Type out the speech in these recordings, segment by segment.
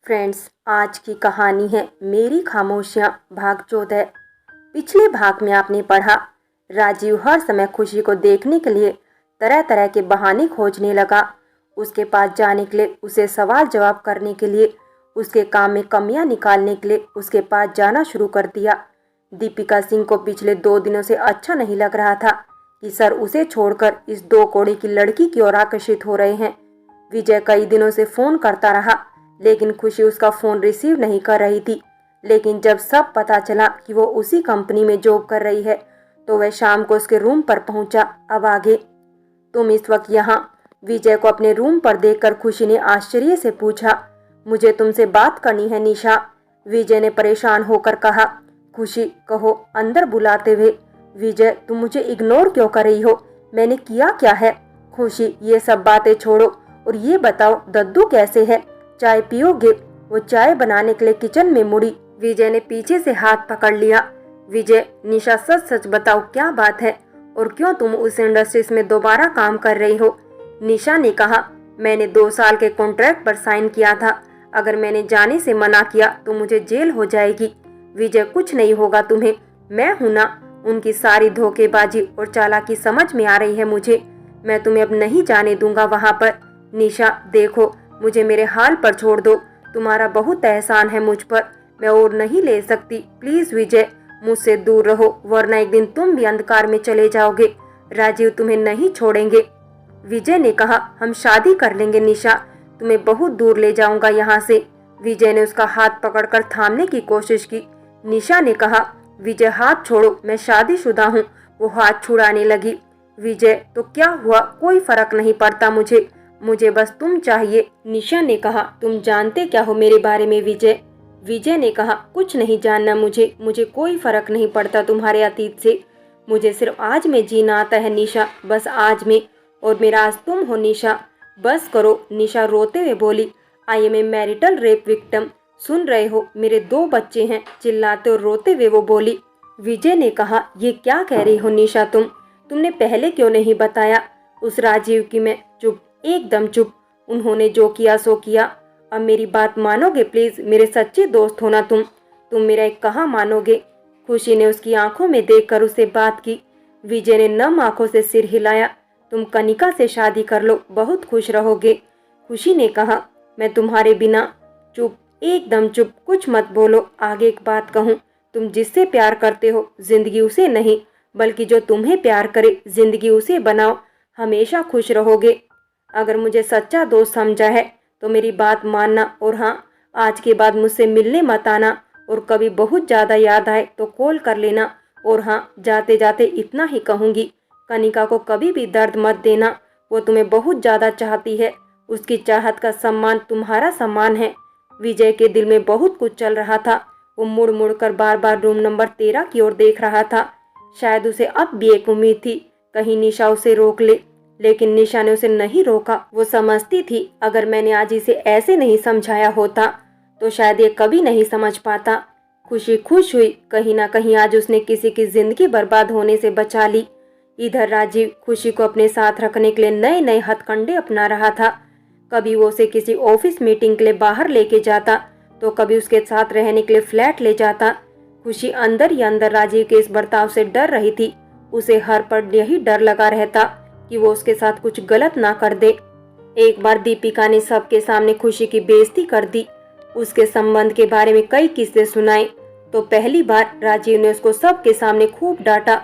Friends, आज की कहानी है मेरी खामोशियाँ भाग 14। पिछले भाग में आपने पढ़ा, राजीव हर समय खुशी को देखने के लिए तरह तरह के बहाने खोजने लगा। उसके पास जाने के लिए, उसे सवाल जवाब करने के लिए, उसके काम में कमियां निकालने के लिए उसके पास जाना शुरू कर दिया। दीपिका सिंह को पिछले 2 दिनों से अच्छा नहीं लग रहा था कि सर उसे छोड़कर इस 2 कौड़ी की लड़की की ओर आकर्षित हो रहे हैं। विजय कई दिनों से फोन करता रहा, लेकिन खुशी उसका फ़ोन रिसीव नहीं कर रही थी। लेकिन जब सब पता चला कि वो उसी कंपनी में जॉब कर रही है, तो वह शाम को उसके रूम पर पहुंचा। अब आगे। तुम इस वक्त यहाँ? विजय को अपने रूम पर देखकर खुशी ने आश्चर्य से पूछा। मुझे तुमसे बात करनी है निशा, विजय ने परेशान होकर कहा। खुशी, कहो, अंदर बुलाते हुए। विजय, तुम मुझे इग्नोर क्यों कर रही हो? मैंने किया क्या है? खुशी, ये सब बातें छोड़ो और ये बताओ दद्दू कैसे है? चाय पियोगे? वो चाय बनाने के लिए किचन में मुड़ी। विजय ने पीछे से हाथ पकड़ लिया। विजय, निशा सच सच बताओ क्या बात है और क्यों तुम उस इंडस्ट्रीज में दोबारा काम कर रही हो? निशा ने कहा, मैंने 2 साल के कॉन्ट्रैक्ट पर साइन किया था। अगर मैंने जाने से मना किया तो मुझे जेल हो जाएगी। विजय, कुछ नहीं होगा तुम्हें, मैं हूं ना। उनकी सारी धोखेबाजी और चालाकी समझ में आ रही है मुझे। मैं तुम्हें अब नहीं जाने दूंगा वहां पर। निशा, देखो, मुझे मेरे हाल पर छोड़ दो। तुम्हारा बहुत एहसान है मुझ पर, मैं और नहीं ले सकती। प्लीज विजय, मुझसे दूर रहो, वरना एक दिन तुम भी अंधकार में चले जाओगे। राजीव तुम्हें नहीं छोड़ेंगे। विजय ने कहा, हम शादी कर लेंगे निशा, तुम्हें बहुत दूर ले जाऊंगा यहाँ से। विजय ने उसका हाथ पकड़कर थामने की कोशिश की। निशा ने कहा, विजय हाथ छोड़ो, मैं शादीशुदा हूँ। वो हाथ छुड़ाने लगी। विजय, तो क्या हुआ, कोई फर्क नहीं पड़ता मुझे, मुझे बस तुम चाहिए। निशा ने कहा, तुम जानते क्या हो मेरे बारे में विजय? विजय ने कहा, कुछ नहीं जानना मुझे कोई फर्क नहीं पड़ता तुम्हारे अतीत से। मुझे सिर्फ आज में जीना आता है निशा, बस आज में, और मेरा आज तुम हो निशा। बस करो, निशा रोते हुए बोली। I am a marital rape victim. सुन रहे हो, मेरे 2 बच्चे हैं, चिल्लाते और रोते हुए वो बोली। विजय ने कहा, ये क्या कह रही हो निशा तुमने पहले क्यों नहीं बताया? उस राजीव की मैं चुप, एकदम चुप। उन्होंने जो किया सो किया। अब मेरी बात मानोगे प्लीज? मेरे सच्चे दोस्त हो ना तुम मेरा एक कहाँ मानोगे? खुशी ने उसकी आंखों में देखकर उससे बात की। विजय ने नम आंखों से सिर हिलाया। तुम कनिका से शादी कर लो, बहुत खुश रहोगे। खुशी ने कहा, मैं तुम्हारे बिना। चुप, एकदम चुप, कुछ मत बोलो। आगे एक बात कहूँ, तुम जिससे प्यार करते हो, जिंदगी उसे नहीं, बल्कि जो तुम्हें प्यार करे, जिंदगी उसे बनाओ। हमेशा खुश रहोगे। अगर मुझे सच्चा दोस्त समझा है तो मेरी बात मानना, और हाँ, आज के बाद मुझसे मिलने मत आना, और कभी बहुत ज़्यादा याद आए तो कॉल कर लेना। और हाँ, जाते जाते इतना ही कहूँगी, कनिका को कभी भी दर्द मत देना, वो तुम्हें बहुत ज़्यादा चाहती है। उसकी चाहत का सम्मान तुम्हारा सम्मान है। विजय के दिल में बहुत कुछ चल रहा था। वो मुड़ मुड़ कर बार बार रूम नंबर 13 की ओर देख रहा था। शायद उसे अब भी एक उम्मीद थी, कहीं निशा उसे रोक ले, लेकिन निशा ने उसे नहीं रोका। वो समझती थी, अगर मैंने आज इसे ऐसे नहीं समझाया होता तो शायद ये कभी नहीं समझ पाता। खुशी खुश हुई, कहीं ना कहीं आज उसने किसी की जिंदगी बर्बाद होने से बचा ली। इधर राजीव खुशी को अपने साथ रखने के लिए नए नए हथकंडे अपना रहा था। कभी वो उसे किसी ऑफिस मीटिंग के लिए बाहर लेके जाता, तो कभी उसके साथ रहने के लिए फ्लैट ले जाता। खुशी अंदर ही अंदर राजीव के इस बर्ताव से डर रही थी। उसे हर पल यही डर लगा रहता कि वो उसके साथ कुछ गलत ना कर दे। एक बार दीपिका ने सबके सामने खुशी की बेइज्जती कर दी। उसके संबंध के बारे में कई किस्से सुनाए। तो पहली बार राजीव ने उसको सबके सामने खूब डांटा,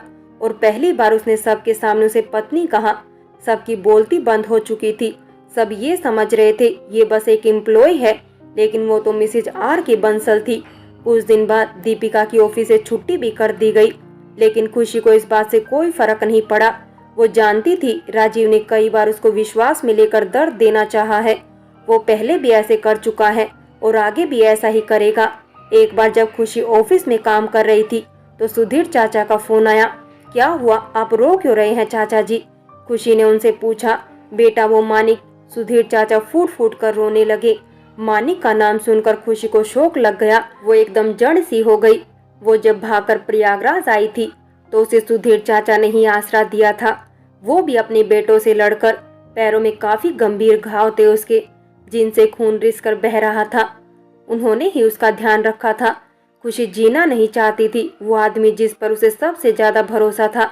और पहली बार उसने सबके सामने उसे पत्नी कहा। सबकी बोलती बंद हो चुकी थी। सब ये समझ रहे थे ये बस एक एम्प्लॉय है, लेकिन वो तो मिसेज आर की बंसल थी। कुछ दिन बाद दीपिका की ऑफिस से छुट्टी भी कर दी गई, लेकिन खुशी को इस बात से कोई फर्क नहीं पड़ा। वो जानती थी राजीव ने कई बार उसको विश्वास में लेकर दर्द देना चाहा है। वो पहले भी ऐसे कर चुका है और आगे भी ऐसा ही करेगा। एक बार जब खुशी ऑफिस में काम कर रही थी तो सुधीर चाचा का फोन आया। क्या हुआ, आप रो क्यों रहे हैं चाचा जी? खुशी ने उनसे पूछा। बेटा, वो मानिक। सुधीर चाचा फूट फूट कर रोने लगे। मानिक का नाम सुनकर खुशी को शौक लग गया। वो एकदम जड़ सी हो गई। वो जब भागकर प्रयागराज आई थी तो उसे सुधीर चाचा ने ही आसरा दिया था। वो भी अपने बेटों से लड़कर, पैरों में काफी गंभीर घाव थे उसके, जिनसे खून रिस कर बह रहा था। उन्होंने ही उसका ध्यान रखा था। खुशी जीना नहीं चाहती थी। वो आदमी जिस पर उसे सबसे ज्यादा भरोसा था,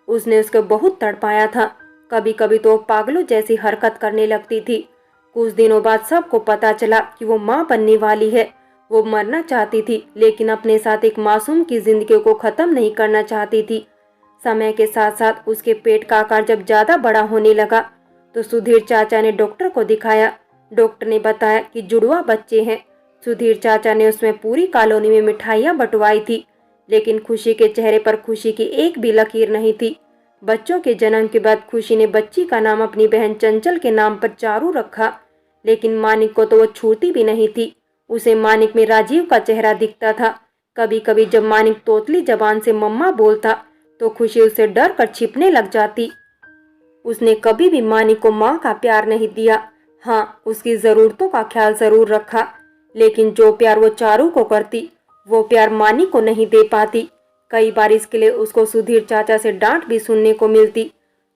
उसने उसको बहुत तड़पाया था। कभी कभी तो वो पागलों जैसी हरकत करने लगती थी। कुछ दिनों बाद सबको पता चला कि वो माँ बनने वाली है। वो मरना चाहती थी, लेकिन अपने साथ एक मासूम की जिंदगी को खत्म नहीं करना चाहती थी। समय के साथ साथ उसके पेट का आकार जब ज्यादा बड़ा होने लगा तो सुधीर चाचा ने डॉक्टर को दिखाया। डॉक्टर ने बताया कि जुड़वा बच्चे हैं। सुधीर चाचा ने उसमें पूरी कॉलोनी में मिठाइयाँ बंटवाई थी, लेकिन खुशी के चेहरे पर खुशी की एक भी लकीर नहीं थी। बच्चों के जन्म के बाद खुशी ने बच्ची का नाम अपनी बहन चंचल के नाम पर चारू रखा, लेकिन मानिक को तो वो छूती भी नहीं थी। उसे मानिक में राजीव का चेहरा दिखता था। कभी कभी जब मानिक तोतली जबान से मम्मा बोलता तो खुशी उसे डर कर छिपने लग जाती। उसने कभी भी मानिक को माँ का प्यार नहीं दिया। हाँ, उसकी ज़रूरतों का ख्याल ज़रूर रखा, लेकिन जो प्यार वो चारू को करती वो प्यार मानिक को नहीं दे पाती। कई बार इसके लिए उसको सुधीर चाचा से डांट भी सुनने को मिलती।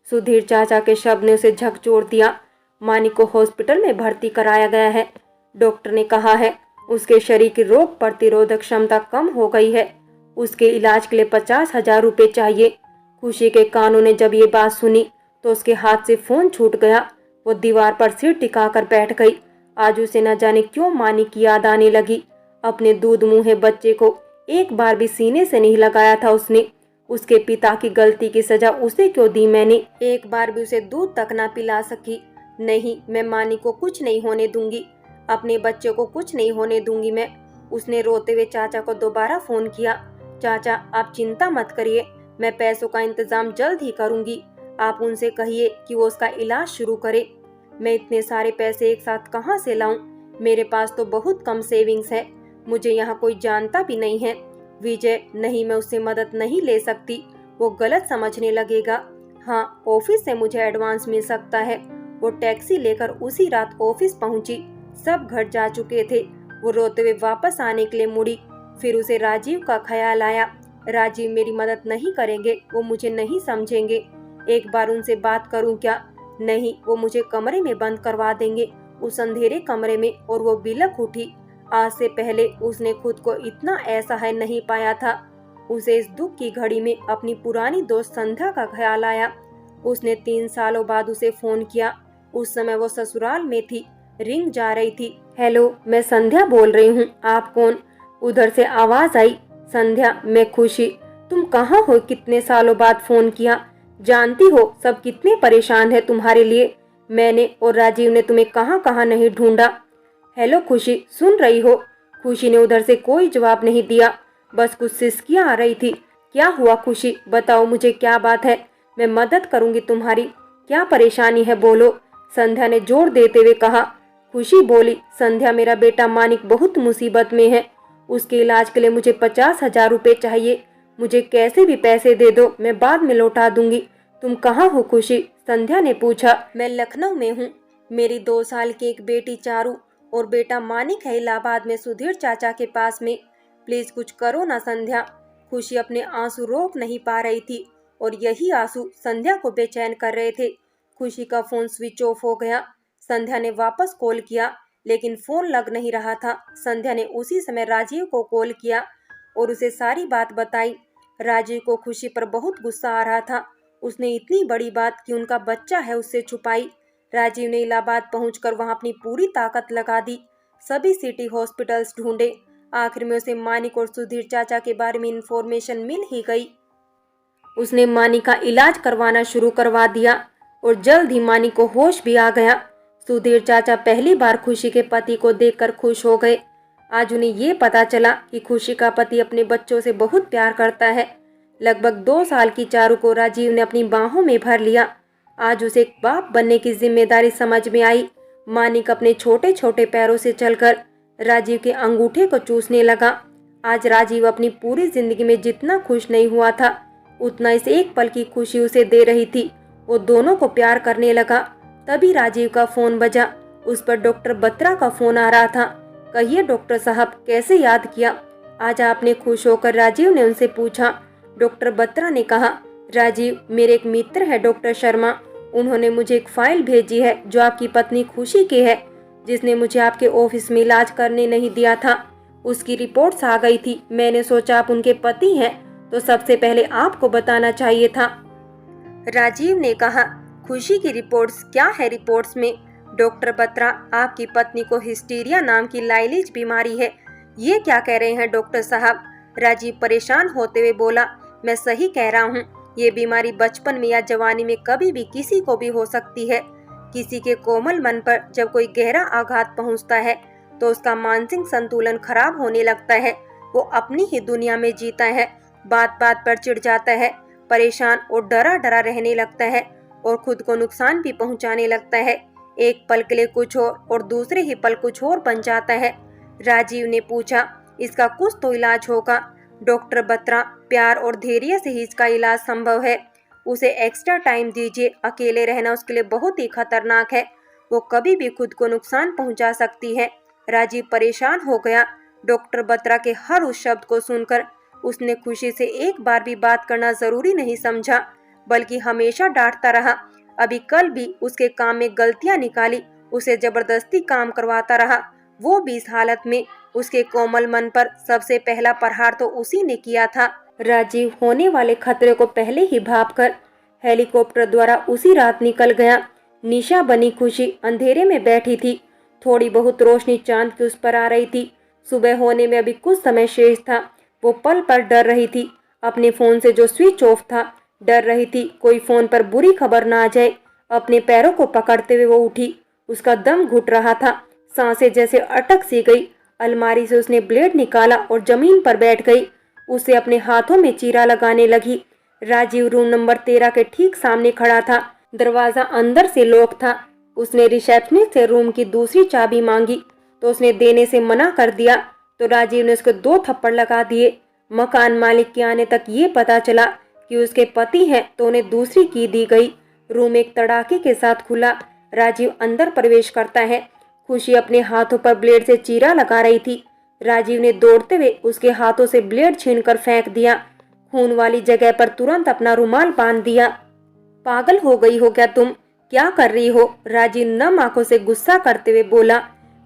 सुधीर चाचा के शब्द ने उसे झकझोर दिया। मानिक को हॉस्पिटल में भर्ती कराया गया है। डॉक्टर ने कहा है उसके शरीर की रोग प्रतिरोधक क्षमता कम हो गई है। उसके इलाज के लिए 50,000 रुपये चाहिए। खुशी के कानों ने जब ये बात सुनी तो उसके हाथ से फोन छूट गया। वो दीवार पर सिर टिकाकर बैठ गई। आज उसे न जाने क्यों मानिक की याद आने लगी। अपने दूध मुँहे बच्चे को एक बार भी सीने से नहीं लगाया था उसने। उसके पिता की गलती की सजा उसे क्यों दी मैंने। एक बार भी उसे दूध तक ना पिला सकी। नहीं, मैं मानिक को कुछ नहीं होने दूंगी। अपने बच्चे को कुछ नहीं होने दूंगी मैं। उसने रोते हुए चाचा को दोबारा फोन किया। चाचा, आप चिंता मत करिए, मैं पैसों का इंतजाम जल्द ही करूंगी। आप उनसे कहिए कि वो उसका इलाज शुरू करे। मैं इतने सारे पैसे एक साथ कहाँ से लाऊं? मेरे पास तो बहुत कम सेविंग्स है। मुझे यहाँ कोई जानता भी नहीं है। विजय, नहीं, मैं उससे मदद नहीं ले सकती। वो गलत समझने लगेगा। हाँ, ऑफिस से मुझे एडवांस मिल सकता है। वो टैक्सी लेकर उसी रात ऑफिस पहुंची। सब घर जा चुके थे। वो रोते हुए वापस आने के लिए मुड़ी। फिर उसे राजीव का ख्याल आया। राजीव मेरी मदद नहीं करेंगे, वो मुझे नहीं समझेंगे। एक बार उनसे बात करूं क्या? नहीं, वो मुझे कमरे में बंद करवा देंगे, उस अंधेरे कमरे में। और वो बिलख उठी। आज से पहले उसने खुद को इतना असहाय नहीं पाया था। उसे इस दुख की घड़ी में अपनी पुरानी दोस्त संध्या का ख्याल आया। उसने 3 सालों बाद उसे फोन किया। उस समय वो ससुराल में थी। रिंग जा रही थी। हेलो, मैं संध्या बोल रही हूँ। आप कौन? उधर से आवाज आई। संध्या, मैं खुशी। तुम कहाँ हो? कितने सालों बाद फोन किया। जानती हो सब कितने परेशान है तुम्हारे लिए। मैंने और राजीव ने तुम्हें कहाँ कहाँ नहीं ढूंढा। हेलो खुशी, सुन रही हो? खुशी ने उधर से कोई जवाब नहीं दिया, बस कुछ सिसकियां आ रही थी। क्या हुआ खुशी? बताओ मुझे, क्या बात है? मैं मदद करूंगी तुम्हारी। क्या परेशानी है, बोलो। संध्या ने जोर देते हुए कहा। खुशी बोली, संध्या, मेरा बेटा मानिक बहुत मुसीबत में है। उसके इलाज के लिए मुझे 50,000 रुपये चाहिए। मुझे कैसे भी पैसे दे दो, मैं बाद में लौटा दूंगी। तुम कहाँ हो खुशी? संध्या ने पूछा। मैं लखनऊ में हूँ। मेरी 2 साल की एक बेटी चारू और बेटा मानिक है इलाहाबाद में सुधीर चाचा के पास में। प्लीज कुछ करो ना संध्या। खुशी अपने आंसू रोक नहीं पा रही थी और यही आंसू संध्या को बेचैन कर रहे थे। खुशी का फोन स्विच ऑफ हो गया। संध्या ने वापस कॉल किया, लेकिन फोन लग नहीं रहा था। संध्या ने उसी समय राजीव को कॉल किया और उसे सारी बात बताई। राजीव को खुशी पर बहुत गुस्सा आ रहा था। उसने इतनी बड़ी बात कि उनका बच्चा है उससे छुपाई। राजीव ने इलाहाबाद पहुंचकर वहां अपनी पूरी ताकत लगा दी। सभी सिटी हॉस्पिटल्स ढूंढे। आखिर में उसे मानिक और सुधीर चाचा के बारे में इंफॉर्मेशन मिल ही गई। उसने मानिक का इलाज करवाना शुरू करवा दिया और जल्द ही मानिक को होश भी आ गया। सुधीर चाचा पहली बार खुशी के पति को देखकर खुश हो गए। आज उन्हें ये पता चला कि खुशी का पति अपने बच्चों से बहुत प्यार करता है। लगभग 2 साल की चारू को राजीव ने अपनी बाहों में भर लिया। आज उसे एक बाप बनने की जिम्मेदारी समझ में आई। मानिक अपने छोटे छोटे पैरों से चलकर राजीव के अंगूठे को चूसने लगा। आज राजीव अपनी पूरी जिंदगी में जितना खुश नहीं हुआ था, उतना इस एक पल की खुशी उसे दे रही थी। वो दोनों को प्यार करने लगा। तभी राजीव का फोन बजा। उस पर डॉक्टर बत्रा का फोन आ रहा था। कहिए डॉक्टर साहब, कैसे याद किया? आज आपने? खुश होकर राजीव ने उनसे पूछा। डॉक्टर बत्रा ने कहा, राजीव, मेरे एक मित्र है डॉक्टर शर्मा। उन्होंने मुझे एक फाइल भेजी है जो आपकी पत्नी खुशी की है, जिसने मुझे आपके ऑफिस में इलाज करने नहीं दिया था। उसकी रिपोर्ट्स आ गई थी। मैंने सोचा आप उनके पति हैं तो सबसे पहले आपको बताना चाहिए था। राजीव ने कहा, खुशी की रिपोर्ट्स? क्या है रिपोर्ट्स में? डॉक्टर बत्रा, आपकी पत्नी को हिस्टीरिया नाम की लाइलेज बीमारी है। ये क्या कह रहे हैं डॉक्टर साहब? राजीव परेशान होते हुए बोला, मैं सही कह रहा हूँ। ये बीमारी बचपन में या जवानी में कभी भी किसी को भी हो सकती है। किसी के कोमल मन पर जब कोई गहरा आघात पहुँचता है तो उसका मानसिक संतुलन खराब होने लगता है। वो अपनी ही दुनिया में जीता है, बात बात पर चिढ़ जाता है, परेशान और डरा डरा रहने लगता है और खुद को नुकसान भी पहुंचाने लगता है। एक पल के लिए कुछ और दूसरे ही पल कुछ और बन जाता है। राजीव ने पूछा, इसका कुछ तो इलाज होगा? डॉक्टर बत्रा, प्यार और धैर्य से ही इसका इलाज संभव है। उसे एक्स्ट्रा टाइम दीजिए। अकेले रहना उसके लिए बहुत ही खतरनाक है। वो कभी भी खुद को नुकसान पहुंचा सकती है। राजीव परेशान हो गया। डॉक्टर बत्रा के हर उस शब्द को सुनकर उसने खुशी से एक बार भी बात करना जरूरी नहीं समझा, बल्कि हमेशा डांटता रहा। अभी कल भी उसके काम में गलतियां निकाली, उसे जबरदस्ती काम करवाता रहा, वो भी इस हालत में। उसके कोमल मन पर सबसे पहला प्रहार तो उसी ने किया था। राजीव होने वाले खतरे को पहले ही भांपकर हेलीकॉप्टर द्वारा उसी रात निकल गया। निशा बनी खुशी अंधेरे में बैठी थी। थोड़ी बहुत रोशनी चांद की उस पर आ रही थी। सुबह होने में अभी कुछ समय शेष था। वो पल पर डर रही थी। अपने फोन से जो स्विच ऑफ था, डर रही थी कोई फोन पर बुरी खबर ना आ जाए। अपने पैरों को पकड़ते हुए वो उठी। उसका दम घुट रहा था, सांसें जैसे अटक सी गई। अलमारी से उसने ब्लेड निकाला और जमीन पर बैठ गई। उसे अपने हाथों में चीरा लगाने लगी। राजीव रूम नंबर 13 के ठीक सामने खड़ा था। दरवाजा अंदर से लॉक था। उसने रिसेप्शनिस्ट से रूम की दूसरी चाबी मांगी तो उसने देने से मना कर दिया, तो राजीव ने उसको 2 थप्पड़ लगा दिए। मकान मालिक के आने तक ये पता चला कि उसके पति हैं तो उन्हें दूसरी की दी गई। रूम एक तड़ाके के साथ खुला। राजीव अंदर प्रवेश करता है। खुशी अपने हाथों पर ब्लेड से चीरा लगा रही थी। राजीव ने दौड़ते हुए उसके हाथों से ब्लेड छीनकर फेंक दिया। खून वाली जगह पर तुरंत अपना रुमाल बांध दिया। पागल हो गई हो क्या तुम? क्या कर रही हो? राजीव नम आंखों से गुस्सा करते हुए बोला।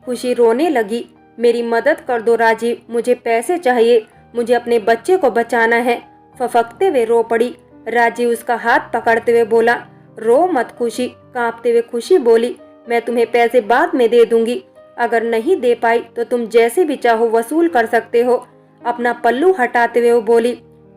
खुशी रोने लगी। मेरी मदद कर दो राजीव, मुझे पैसे चाहिए, मुझे अपने बच्चे को बचाना है। फफकते हुए रो पड़ी। राजीव उसका हाथ पकड़ते हुए बोला, रो मत खुशी। कांपते हुए खुशी बोली, मैं तुम्हें पैसे बाद में दे दूंगी। अगर नहीं दे पाई तो तुम जैसे भी चाहो वसूल कर सकते हो। अपना पल्लू हटाते हुए वो बोली।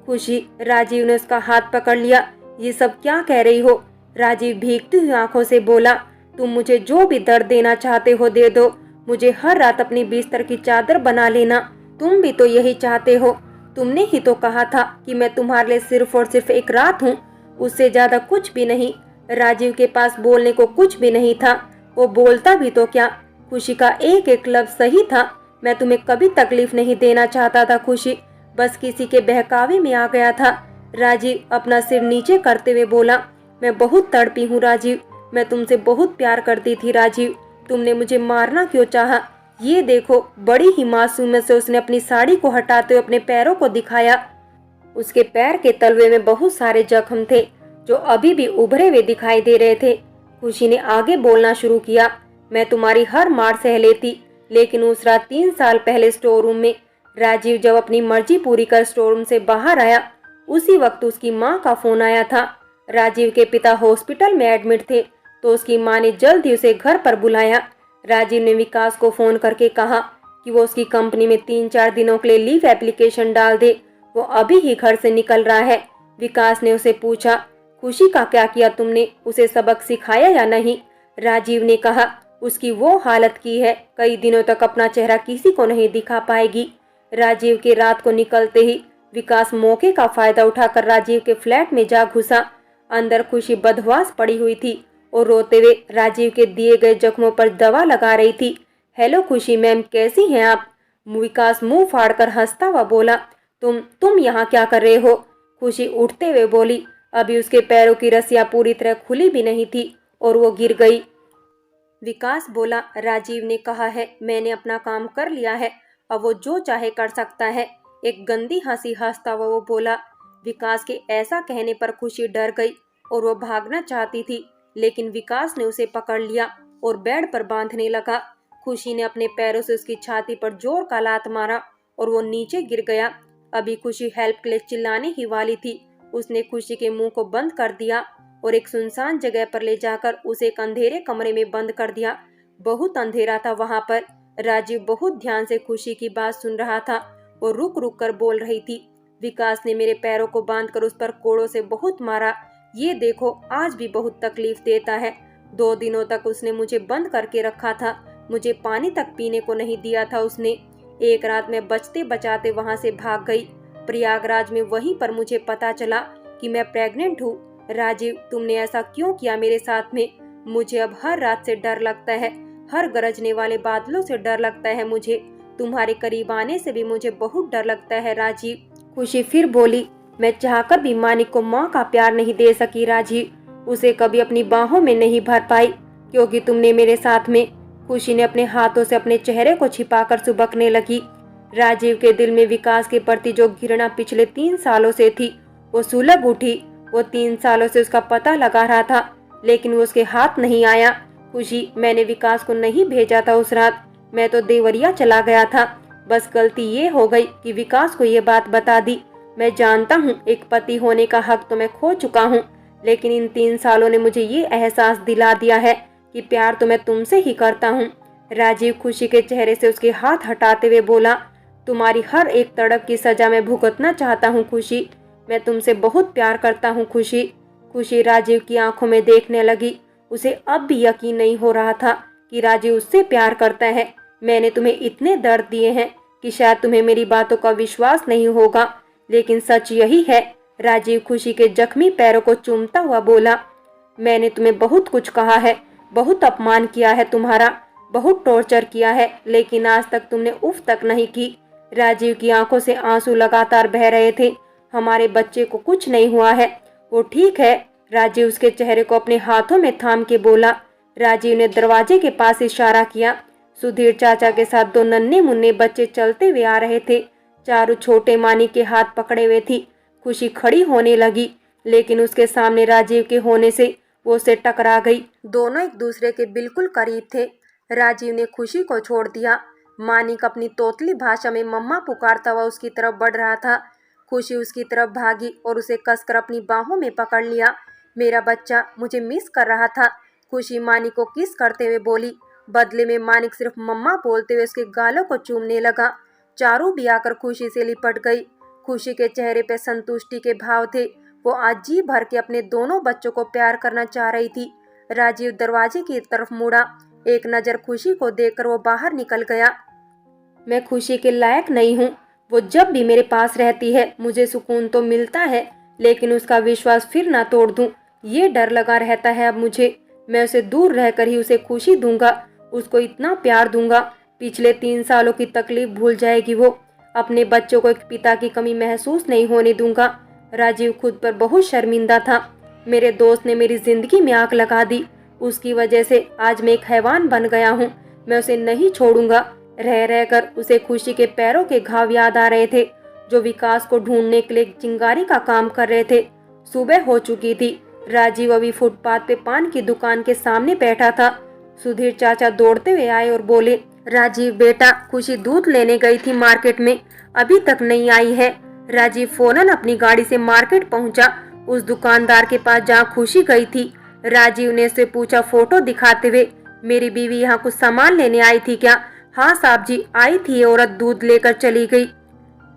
खुशी, राजीव ने उसका हाथ पकड़ लिया। ये सब क्या कह रही हो? राजीव भीगती हुई आंखों से बोला, तुम मुझे जो भी दर्द देना चाहते हो दे दो। मुझे हर रात अपनी बिस्तर की चादर बना लेना। तुम भी तो यही चाहते हो। तुमने ही तो कहा था कि मैं तुम्हारे लिए सिर्फ और सिर्फ एक रात हूँ, उससे ज्यादा कुछ भी नहीं। राजीव के पास बोलने को कुछ भी नहीं था। वो बोलता भी तो क्या? खुशी का एक एक लफ्ज सही था। मैं तुम्हें कभी तकलीफ नहीं देना चाहता था खुशी, बस किसी के बहकावे में आ गया था। राजीव अपना सिर नीचे करते हुए बोला, मैं बहुत तड़पी हूँ राजीव, मैं तुमसे बहुत प्यार करती थी राजीव, तुमने मुझे मारना क्यों चाहा? ये देखो। बड़ी ही मासूमियत से उसने अपनी साड़ी को हटाते हुए अपने पैरों को दिखाया। उसके पैर के तलवे में बहुत सारे जख्म थे जो अभी भी उभरे हुए दिखाई दे रहे थे। खुशी ने आगे बोलना शुरू किया, मैं तुम्हारी हर मार सह लेती, लेकिन उस रात 3 साल पहले स्टोर रूम में राजीव जब अपनी मर्जी पूरी कर स्टोर रूम से बाहर आया, उसी वक्त उसकी माँ का फोन आया था। राजीव के पिता हॉस्पिटल में एडमिट थे तो उसकी माँ ने जल्द ही उसे घर पर बुलाया। राजीव ने विकास को फोन करके कहा कि वो उसकी कंपनी में 3-4 दिनों के लिए लीव एप्लीकेशन डाल दे। वो अभी ही घर से निकल रहा है। विकास ने उसे पूछा, खुशी का क्या किया तुमने? उसे सबक सिखाया या नहीं? राजीव ने कहा, उसकी वो हालत की है, कई दिनों तक अपना चेहरा किसी को नहीं दिखा पाएगी। राजीव के रात को निकलते ही विकास मौके का फायदा उठाकर राजीव के फ्लैट में जा घुसा। अंदर खुशी बदहवास पड़ी हुई थी और रोते हुए राजीव के दिए गए जख्मों पर दवा लगा रही थी। हेलो खुशी मैम, कैसी हैं आप? विकास मुंह फाड़कर हंसता हुआ बोला, तुम यहाँ क्या कर रहे हो? खुशी उठते हुए बोली। अभी उसके पैरों की रस्सियां पूरी तरह खुली भी नहीं थी और वो गिर गई। विकास बोला, राजीव ने कहा है मैंने अपना काम कर लिया है, अब वो जो चाहे कर सकता है। एक गंदी हंसी हंसता हुआ वो बोला। विकास के ऐसा कहने पर खुशी डर गई और वो भागना चाहती थी, लेकिन विकास ने उसे पकड़ लिया और बेड पर बांधने लगा। खुशी ने अपने पैरों से उसकी छाती पर जोर का लात मारा और वो नीचे गिर गया। अभी खुशी हेल्प के लिए चिल्लाने ही वाली थी, उसने खुशी के मुंह को बंद कर दिया और एक सुनसान जगह पर ले जाकर उसे एक अंधेरे कमरे में बंद कर दिया। बहुत अंधेरा था वहां पर। राजीव बहुत ध्यान से खुशी की बात सुन रहा था और रुक रुक कर बोल रही थी, विकास ने मेरे पैरों को बांधकर उस पर कोड़ों से बहुत मारा। ये देखो, आज भी बहुत तकलीफ देता है। 2 दिनों तक उसने मुझे बंद करके रखा था, मुझे पानी तक पीने को नहीं दिया था उसने। एक रात मैं बचते बचाते वहां से भाग गई। प्रयागराज में वहीं पर मुझे पता चला कि मैं प्रेग्नेंट हूँ। राजीव, तुमने ऐसा क्यों किया मेरे साथ में? मुझे अब हर रात से डर लगता है, हर गरजने वाले बादलों से डर लगता है मुझे। तुम्हारे करीब आने से भी मुझे बहुत डर लगता है राजीव। खुशी फिर बोली, मैं चाहकर भी मानिक को माँ का प्यार नहीं दे सकी राजीव, उसे कभी अपनी बाहों में नहीं भर पाई क्योंकि तुमने मेरे साथ में। खुशी ने अपने हाथों से अपने चेहरे को छिपाकर सुबकने लगी। राजीव के दिल में विकास के प्रति जो घृणा पिछले 3 सालों से थी वो सुलग उठी। वो 3 सालों से उसका पता लगा रहा था लेकिन वो उसके हाथ नहीं आया। खुशी, मैंने विकास को नहीं भेजा था उस रात, मैं तो देवरिया चला गया था। बस गलती ये हो गई कि विकास को ये बात बता दी। मैं जानता हूँ एक पति होने का हक तो मैं खो चुका हूँ, लेकिन इन 3 सालों ने मुझे ये एहसास दिला दिया है कि प्यार तो मैं तुमसे ही करता हूँ। राजीव खुशी के चेहरे से उसके हाथ हटाते हुए बोला, तुम्हारी हर एक तड़प की सजा मैं भुगतना चाहता हूँ खुशी, मैं तुमसे बहुत प्यार करता हूँ खुशी। खुशी राजीव की आंखों में देखने लगी। उसे अब भी यकीन नहीं हो रहा था कि राजीव उससे प्यार करता है। मैंने तुम्हें इतने दर्द दिए हैं कि शायद तुम्हें मेरी बातों का विश्वास नहीं होगा, लेकिन सच यही है। राजीव खुशी के जख्मी पैरों को चूमता हुआ बोला, मैंने तुम्हें बहुत कुछ कहा है, बहुत अपमान किया है तुम्हारा, बहुत टॉर्चर किया है, लेकिन आज तक तुमने उफ तक नहीं की। राजीव की आंखों से आंसू लगातार बह रहे थे। हमारे बच्चे को कुछ नहीं हुआ है, वो ठीक है। राजीव उसके चेहरे को अपने हाथों में थाम के बोला। राजीव ने दरवाजे के पास इशारा किया। सुधीर चाचा के साथ 2 नन्हे मुन्ने बच्चे चलते हुए आ रहे थे। चारू छोटे मानी के हाथ पकड़े हुए थी। खुशी खड़ी होने लगी, लेकिन उसके सामने राजीव के होने से वो उसे टकरा गई। दोनों एक दूसरे के बिल्कुल करीब थे। राजीव ने खुशी को छोड़ दिया। मानिक अपनी तोतली भाषा में मम्मा पुकारता हुआ उसकी तरफ बढ़ रहा था। खुशी उसकी तरफ भागी और उसे कसकर अपनी बाहों में पकड़ लिया। मेरा बच्चा मुझे मिस कर रहा था, खुशी मानिक को किस करते हुए बोली। बदले में मानिक सिर्फ मम्मा बोलते हुए उसके गालों को चूमने लगा। चारू भी आकर खुशी से लिपट गई। खुशी के चेहरे पे संतुष्टि के भाव थे। वो आज जी भर के अपने दोनों बच्चों को प्यार करना चाह रही थी। राजीव दरवाजे की तरफ मुड़ा। एक नज़र खुशी को देखकर वो बाहर निकल गया। मैं खुशी के लायक नहीं हूँ। वो जब भी मेरे पास रहती है मुझे सुकून तो मिलता है, लेकिन उसका विश्वास फिर ना तोड़ दूँ, ये डर लगा रहता है अब मुझे। मैं उसे दूर रहकर ही उसे खुशी दूंगा, उसको इतना प्यार दूंगा, पिछले 3 सालों की तकलीफ भूल जाएगी वो। अपने बच्चों को एक पिता की कमी महसूस नहीं होने दूंगा। राजीव खुद पर बहुत शर्मिंदा था। मेरे दोस्त ने मेरी जिंदगी में आग लगा दी। उसकी वजह से आज मैं एक हैवान बन गया हूँ। मैं उसे नहीं छोड़ूंगा। रह रहकर उसे खुशी के पैरों के घाव याद आ रहे थे जो विकास को ढूंढने के लिए चिंगारी का काम कर रहे थे। सुबह हो चुकी थी। राजीव अभी फुटपाथ पे पान की दुकान के सामने बैठा था। सुधीर चाचा दौड़ते हुए आए और बोले, राजीव बेटा, खुशी दूध लेने गई थी मार्केट में, अभी तक नहीं आई है। राजीव फौरन अपनी गाड़ी से मार्केट पहुंचा, उस दुकानदार के पास जहां खुशी गई थी। राजीव ने उससे पूछा फोटो दिखाते हुए, मेरी बीवी यहाँ कुछ सामान लेने आई थी क्या? हाँ साहब जी, आई थी, औरत दूध लेकर चली गई।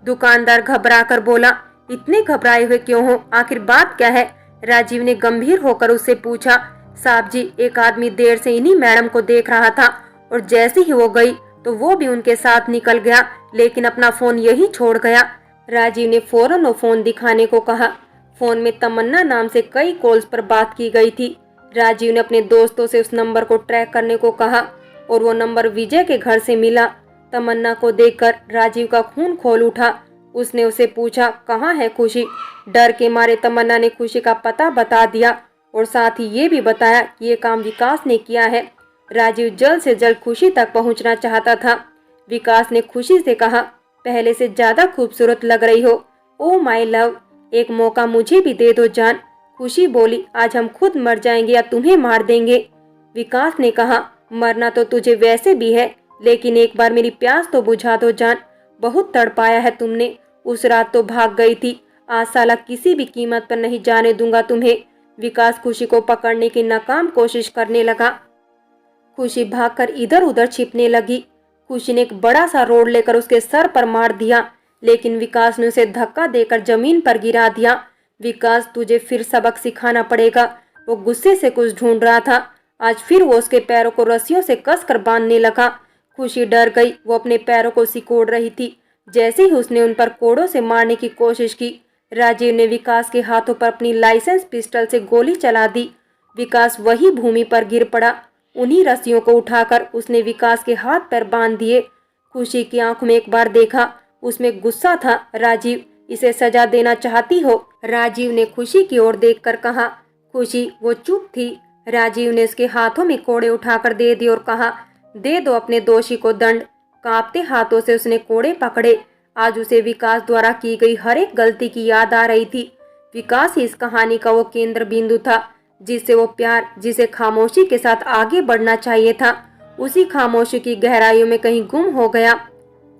दुकानदार घबरा कर बोला, इतने घबराए हुए क्यों हो, आखिर बात क्या है? राजीव ने गंभीर होकर उससे पूछा। साहब जी, एक आदमी देर से इन्हीं मैडम को देख रहा था और जैसे ही वो गई तो वो भी उनके साथ निकल गया, लेकिन अपना फोन यही छोड़ गया। राजीव ने फौरन वो फोन दिखाने को कहा। फोन में तमन्ना नाम से कई कॉल्स पर बात की गई थी। राजीव ने अपने दोस्तों से उस नंबर को ट्रैक करने को कहा और वो नंबर विजय के घर से मिला। तमन्ना को देखकर राजीव का खून खोल उठा। उसने उसे पूछा, कहाँ है खुशी? डर के मारे तमन्ना ने खुशी का पता बता दिया और साथ ही ये भी बताया कि ये काम विकास ने किया है। राजीव जल्द से जल्द खुशी तक पहुंचना चाहता था। विकास ने खुशी से कहा, पहले से ज्यादा खूबसूरत लग रही हो। ओ माय लव, एक मौका मुझे भी दे दो जान। खुशी बोली, आज हम खुद मर जाएंगे या तुम्हें मार देंगे। विकास ने कहा, मरना तो तुझे वैसे भी है, लेकिन एक बार मेरी प्यास तो बुझा दो जान। बहुत तड़पाया है तुमने। उस रात तो भाग गई थी, आज साला किसी भी कीमत पर नहीं जाने दूंगा तुम्हें। विकास खुशी को पकड़ने की नाकाम कोशिश करने लगा। खुशी भागकर इधर उधर छिपने लगी। खुशी ने एक बड़ा सा रोड लेकर उसके सर पर मार दिया, लेकिन विकास ने उसे धक्का देकर जमीन पर गिरा दिया। विकास, तुझे फिर सबक सिखाना पड़ेगा। वो गुस्से से कुछ ढूंढ रहा था। आज फिर वो उसके पैरों को रस्सियों से कसकर बांधने लगा। खुशी डर गई। वो अपने पैरों को सिकोड़ रही थी। जैसे ही उसने उन पर कोड़ों से मारने की कोशिश की, राजीव ने विकास के हाथों पर अपनी लाइसेंस पिस्टल से गोली चला दी। विकास वही भूमि पर गिर पड़ा। उन्हीं रस्सियों को उठाकर उसने विकास के हाथ पैर बांध दिए। खुशी की आंखों में एक बार देखा, उसमें गुस्सा था। राजीव, इसे सजा देना चाहती हो? राजीव ने खुशी की ओर देखकर कहा। खुशी वो चुप थी। राजीव ने उसके हाथों में कोड़े उठाकर दे दिए और कहा, दे दो अपने दोषी को दंड। कांपते हाथों से उसने कोड़े पकड़े। आज उसे विकास द्वारा की गई हर एक गलती की याद आ रही थी। विकास ही इस कहानी का वो केंद्र बिंदु था, जिससे वो प्यार, जिसे खामोशी के साथ आगे बढ़ना चाहिए था, उसी खामोशी की गहराइयों में कहीं गुम हो गया।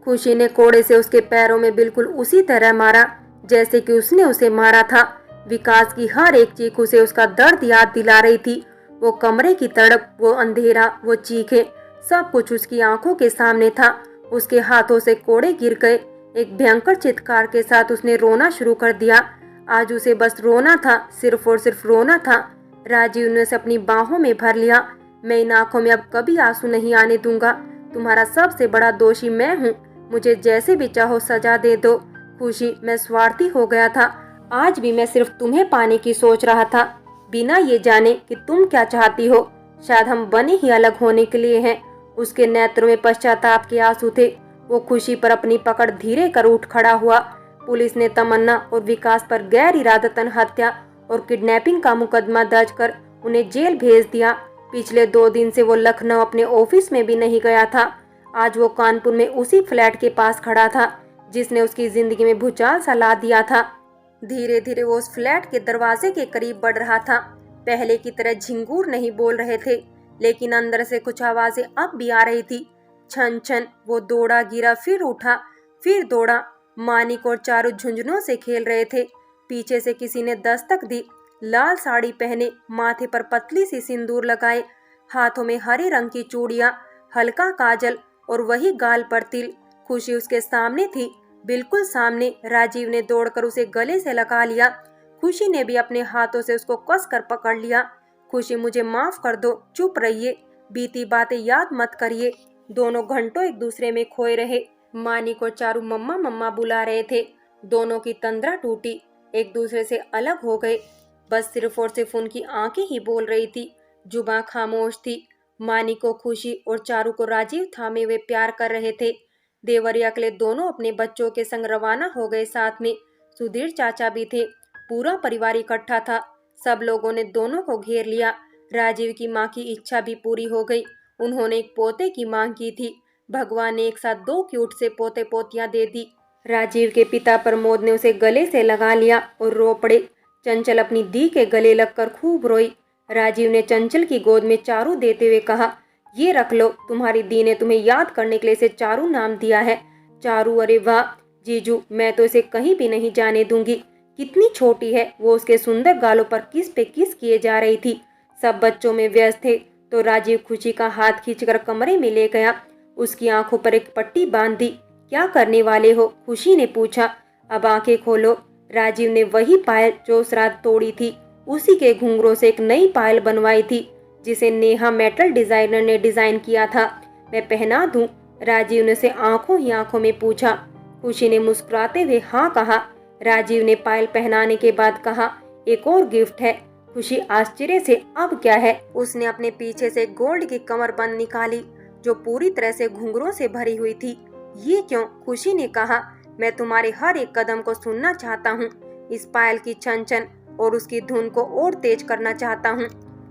खुशी ने कोड़े से उसके पैरों में बिल्कुल उसी तरह मारा जैसे कि उसने उसे मारा था। विकास की हर एक चीख उसे उसका दर्द याद दिला रही थी। वो कमरे की तड़प, वो अंधेरा, वो चीखें, सब कुछ उसकी आंखों के सामने था। उसके हाथों से कोड़े गिर गए। एक भयंकर चित्कार के साथ उसने रोना शुरू कर दिया। आज उसे बस रोना था, सिर्फ और सिर्फ रोना था। राजीव ने उसे अपनी बाहों में भर लिया। मैं इन आंखों में अब कभी आंसू नहीं आने दूंगा। तुम्हारा सबसे बड़ा दोषी मैं हूँ। मुझे जैसे भी चाहो सजा दे दो। खुशी, मैं स्वार्थी हो गया था। आज भी मैं सिर्फ तुम्हें पाने की सोच रहा था, बिना ये जाने कि तुम क्या चाहती हो। शायद हम बने ही अलग होने के लिए हैं। उसके नेत्रों में पश्चाताप के आंसू थे। वो खुशी पर अपनी पकड़ धीरे कर उठ खड़ा हुआ। पुलिस ने तमन्ना और विकास पर गैर इरादतन हत्या और किडनैपिंग का मुकदमा दर्ज कर उन्हें जेल भेज दिया। पिछले 2 दिन से वो लखनऊ अपने ऑफिस में भी नहीं गया था। आज वो कानपुर में उसी फ्लैट के पास खड़ा था जिसने उसकी जिंदगी में भूचाल सा ला दिया था। धीरे धीरे वो उस फ्लैट के दरवाजे के करीब बढ़ रहा था। पहले की तरह झिंगूर नहीं बोल रहे थे, लेकिन अंदर से कुछ आवाजें अब भी आ रही थी। छन छन। वो दौड़ा, गिरा, फिर उठा, फिर दौड़ा। मानिक और चारू झुंझुनों से खेल रहे थे। पीछे से किसी ने दस्तक दी। लाल साड़ी पहने, माथे पर पतली सी सिंदूर लगाए, हाथों में हरे रंग की चूड़ियां, हल्का काजल और वही गाल पर तिल। खुशी उसके सामने थी, बिल्कुल सामने। राजीव ने दौड़कर उसे गले से लगा लिया। खुशी ने भी अपने हाथों से उसको कसकर पकड़ लिया। खुशी, मुझे माफ कर दो, चुप रहिए, बीती बातें याद मत करिए। दोनों घंटों एक दूसरे में खोए रहे। मानिक और चारू मम्मा मम्मा बुला रहे थे। दोनों की तंद्रा टूटी, एक दूसरे से अलग हो गए। बस सिर्फ और सिर्फ उनकी आंखें ही बोल रही थी, जुबां खामोश थी। मानिक को खुशी और चारू को राजीव थामे हुए प्यार कर रहे थे। देवरिया के लिए दोनों अपने बच्चों के संग रवाना हो गए। साथ में सुधीर चाचा भी थे। पूरा परिवार इकट्ठा था। सब लोगों ने दोनों को घेर लिया। राजीव की माँ की इच्छा भी पूरी हो गई। उन्होंने एक पोते की मांग की थी। भगवान ने एक साथ 2 क्यूट से पोते पोतियां दे दी। राजीव के पिता प्रमोद ने उसे गले से लगा लिया और रो पड़े। चंचल अपनी दी के गले लगकर खूब रोई। राजीव ने चंचल की गोद में चारू देते हुए कहा, ये रख लो, तुम्हारी दी ने तुम्हें याद करने के लिए इसे चारू नाम दिया है। चारू, अरे वाह जीजू, मैं तो इसे कहीं भी नहीं जाने दूंगी। कितनी छोटी है। वो उसके सुंदर गालों पर किस पे किस किए जा रही थी। सब बच्चों में व्यस्त थे तो राजीव खुशी का हाथ खींचकर कमरे में ले गया। उसकी आंखों पर एक पट्टी बांध दी। क्या करने वाले हो? खुशी ने पूछा। अब आंखें खोलो। राजीव ने वही पायल जो उस रात तोड़ी थी, उसी के घुंघरों से एक नई पायल बनवाई थी जिसे नेहा मेटल डिजाइनर ने डिजाइन किया था। मैं पहना दूं? राजीव ने उसे आंखों ही आंखों में पूछा। खुशी ने मुस्कुराते हुए हाँ कहा। राजीव ने पायल पहनाने के बाद कहा, एक और गिफ्ट है। खुशी आश्चर्य से, अब क्या है? उसने अपने पीछे से गोल्ड की कमरबंद निकाली जो पूरी तरह से घुंघरों से भरी हुई थी। ये क्यों? खुशी ने कहा, मैं तुम्हारे हर एक कदम को सुनना चाहता हूँ। इस पायल की छन छन और उसकी धुन को और तेज करना चाहता हूँ,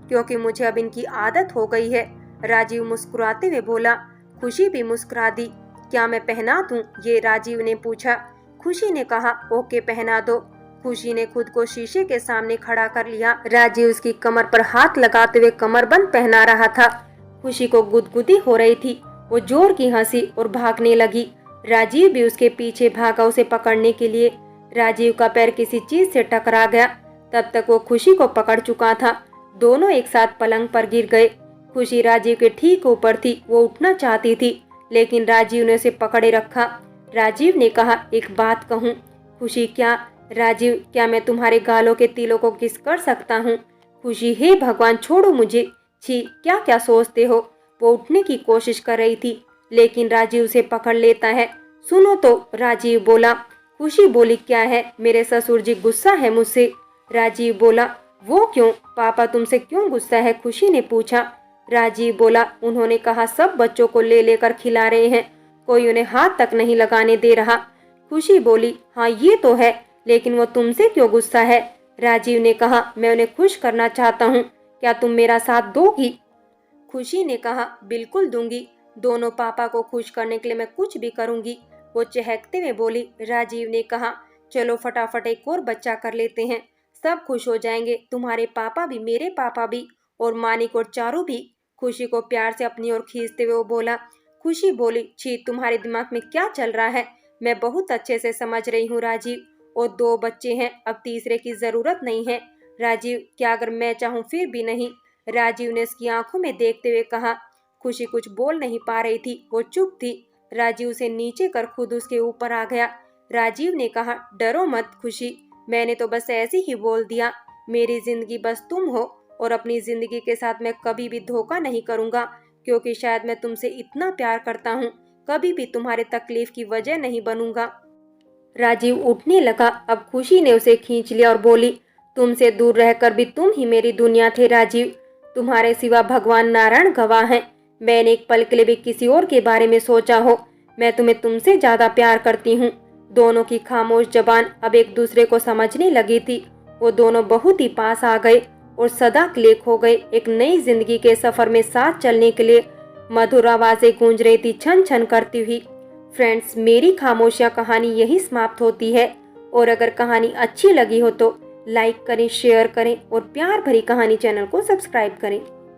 क्योंकि मुझे अब इनकी आदत हो गई है। राजीव मुस्कुराते हुए बोला। खुशी भी मुस्कुरा दी। क्या मैं पहना दूं? ये राजीव ने पूछा। खुशी ने कहा, ओके, पहना दो। खुशी ने खुद को शीशे के सामने खड़ा कर लिया। राजीव उसकी कमर पर हाथ लगाते हुए कमरबंद पहना रहा था। खुशी को गुदगुदी हो रही थी। वो जोर की हंसी और भागने लगी। राजीव भी उसके पीछे भागा उसे पकड़ने के लिए। राजीव का पैर किसी चीज से टकरा गया। तब तक वो खुशी को पकड़ चुका था। दोनों एक साथ पलंग पर गिर गए। खुशी राजीव के ठीक ऊपर थी। वो उठना चाहती थी, लेकिन राजीव ने उसे पकड़े रखा। राजीव ने कहा, एक बात कहूँ? खुशी, क्या? राजीव, क्या मैं तुम्हारे गालों के तिलों को किस कर सकता हूँ? खुशी, हे भगवान, छोड़ो मुझे। छी, क्या क्या सोचते हो? वो उठने की कोशिश कर रही थी, लेकिन राजीव उसे पकड़ लेता है। सुनो तो, राजीव बोला। खुशी बोली, क्या है? मेरे ससुर जी गुस्सा है मुझसे। राजीव बोला, वो क्यों? पापा तुमसे क्यों गुस्सा है? खुशी ने पूछा। राजीव बोला, उन्होंने कहा सब बच्चों को ले लेकर खिला रहे हैं, कोई उन्हें हाथ तक नहीं लगाने दे रहा। खुशी बोली, हाँ ये तो है, लेकिन वो तुमसे क्यों गुस्सा है? राजीव ने कहा, मैं उन्हें खुश करना चाहता हूँ, क्या तुम मेरा साथ दोगी? खुशी ने कहा, बिल्कुल दूंगी। दोनों पापा को खुश करने के लिए मैं कुछ भी करूंगी। वो चहकते हुए बोली। राजीव ने कहा, चलो फटाफट एक और बच्चा कर लेते हैं, सब खुश हो जाएंगे, तुम्हारे पापा भी, मेरे पापा भी, और मानिक और चारू भी। खुशी को प्यार से अपनी ओर खींचते हुए वो बोला। खुशी बोली, छी, तुम्हारे दिमाग में क्या चल रहा है? मैं बहुत अच्छे से समझ रही हूँ राजीव, और 2 बच्चे हैं, अब तीसरे की जरूरत नहीं है। राजीव, क्या अगर मैं चाहूँ फिर भी नहीं? राजीव ने उसकी आंखों में देखते हुए कहा। खुशी कुछ बोल नहीं पा रही थी, वो चुप थी। राजीव उसे नीचे कर खुद उसके ऊपर आ गया। राजीव ने कहा, डरो मत खुशी, मैंने तो बस ऐसे ही बोल दिया। मेरी जिंदगी बस तुम हो, और अपनी जिंदगी के साथ मैं कभी भी धोखा नहीं करूंगा, क्योंकि शायद मैं तुमसे इतना प्यार करता हूँ, कभी भी तुम्हारे तकलीफ की वजह नहीं बनूंगा। राजीव उठने लगा। अब खुशी ने उसे खींच लिया और बोली, तुमसे दूर रहकर भी तुम ही मेरी दुनिया थे राजीव, तुम्हारे सिवा भगवान नारायण गवाह हैं। मैंने एक पल के लिए भी किसी और के बारे में सोचा हो, मैं तुम्हें तुमसे ज्यादा प्यार करती हूँ। दोनों की खामोश जबान अब एक दूसरे को समझने लगी थी। वो दोनों बहुत ही पास आ गए और सदा के लिए खो गए। एक नई जिंदगी के सफर में साथ चलने के लिए मधुर आवाजें गूंज रही थी, छन छन करती हुई। फ्रेंड्स, मेरी खामोशियाँ कहानी यही समाप्त होती है, और अगर कहानी अच्छी लगी हो तो लाइक करें, शेयर करें, और प्यार भरी कहानी चैनल को सब्सक्राइब करें।